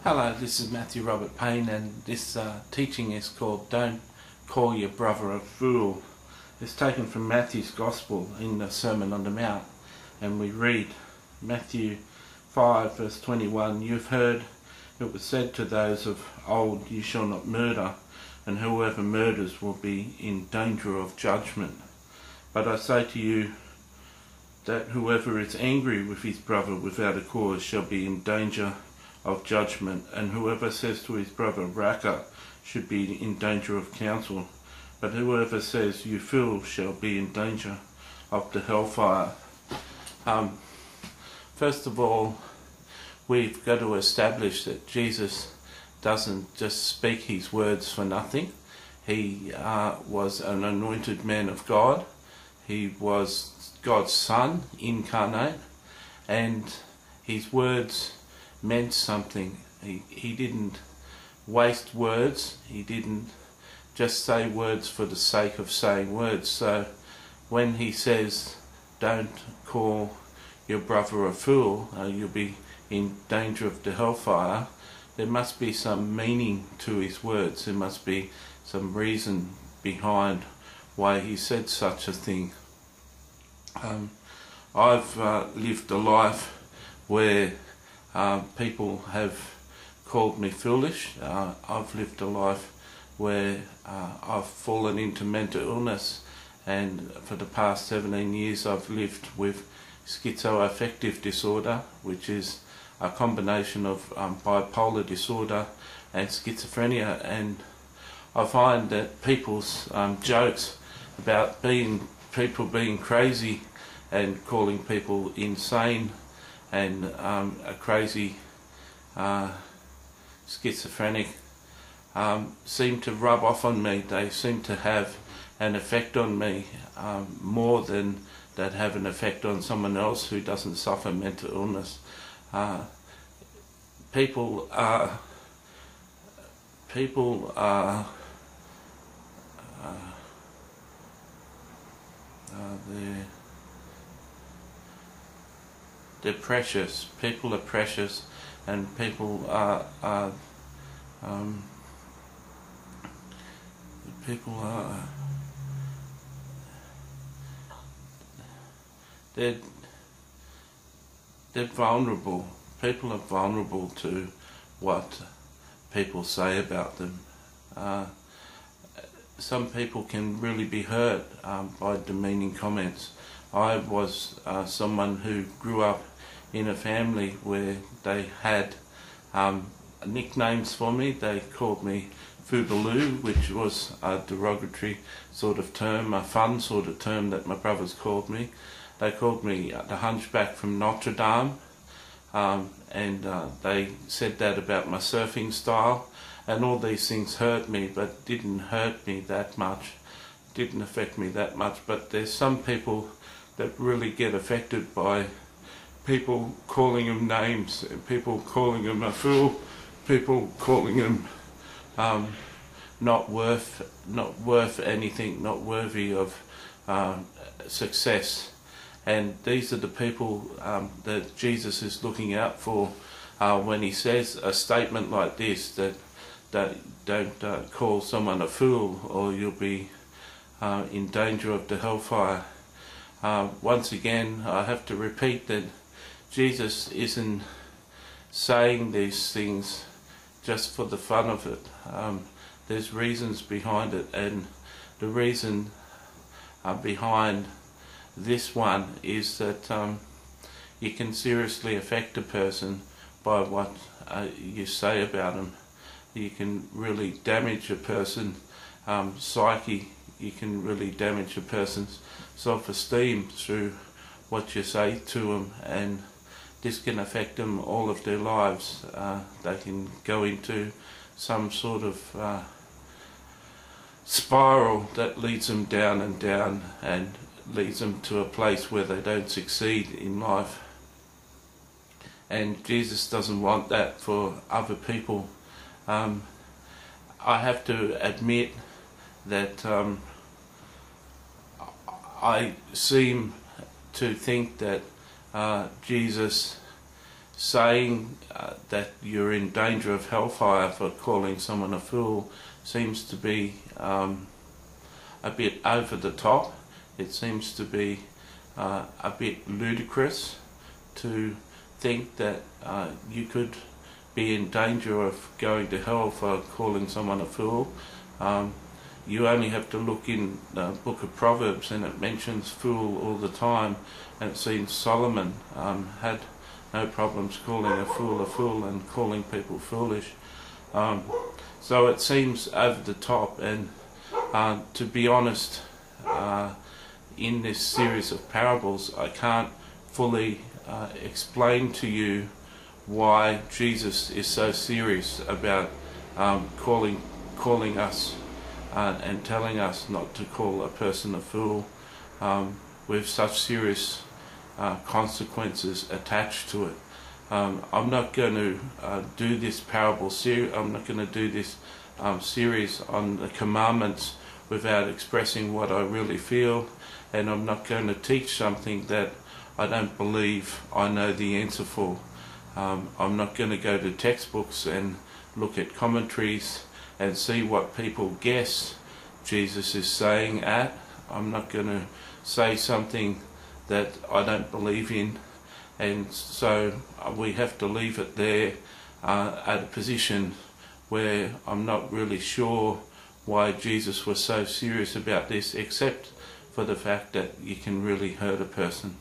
Hello, this is Matthew Robert Payne, and this teaching is called Don't Call Your Brother a Fool. It's taken from Matthew's Gospel in the Sermon on the Mount, and we read Matthew 5 verse 21, "You've heard it was said to those of old, you shall not murder, and whoever murders will be in danger of judgment. But I say to you that whoever is angry with his brother without a cause shall be in danger of judgment, and whoever says to his brother, Raca, should be in danger of counsel. But whoever says, you fool, shall be in danger of the hellfire." First of all, we've got to establish that Jesus doesn't just speak his words for nothing. He was an anointed man of God. He was God's Son incarnate, and his words meant something. He didn't waste words. He didn't just say words for the sake of saying words. So when he says, don't call your brother a fool, you'll be in danger of the hellfire, there must be some meaning to his words. There must be some reason behind why he said such a thing. I've lived a life where people have called me foolish. I've lived a life where I've fallen into mental illness, and for the past 17 years I've lived with schizoaffective disorder, which is a combination of bipolar disorder and schizophrenia. And I find that people's jokes about people being crazy and calling people insane and a crazy schizophrenic seem to rub off on me. They seem to have an effect on me more than that have an effect on someone else who doesn't suffer mental illness. People are they're precious. People are precious, and people are they're vulnerable. People are vulnerable to what people say about them. Some people can really be hurt by demeaning comments. I was someone who grew up in a family where they had nicknames for me. They called me Foobaloo, which was a derogatory sort of term, a fun sort of term that my brothers called me. They called me the Hunchback from Notre Dame, and they said that about my surfing style, and all these things hurt me, but didn't hurt me that much, didn't affect me that much. But there's some people that really get affected by people calling them names, people calling them a fool, people calling them not worth anything, not worthy of success. And these are the people that Jesus is looking out for when he says a statement like this, that don't call someone a fool or you'll be in danger of the hellfire. Once again, I have to repeat that Jesus isn't saying these things just for the fun of it. There's reasons behind it, and the reason behind this one is that you can seriously affect a person by what you say about them. You can really damage a person's psyche. You can really damage a person's self-esteem through what you say to them, and this can affect them all of their lives. They can go into some sort of spiral that leads them down and down, and leads them to a place where they don't succeed in life. And Jesus doesn't want that for other people. I have to admit that I seem to think that Jesus saying that you're in danger of hellfire for calling someone a fool seems to be a bit over the top. It seems to be a bit ludicrous to think that you could be in danger of going to hell for calling someone a fool. You only have to look in the book of Proverbs, and it mentions fool all the time, and it seems Solomon had no problems calling a fool and calling people foolish. So it seems over the top, and to be honest, in this series of parables I can't fully explain to you why Jesus is so serious about calling us and telling us not to call a person a fool with such serious consequences attached to it. I'm not going to do this parable series. I'm not going to do this series on the commandments without expressing what I really feel, and I'm not going to teach something that I don't believe I know the answer for. I'm not going to go to textbooks and look at commentaries and see what people guess Jesus is saying at. I'm not going to say something that I don't believe in, and so we have to leave it there at a position where I'm not really sure why Jesus was so serious about this, except for the fact that you can really hurt a person.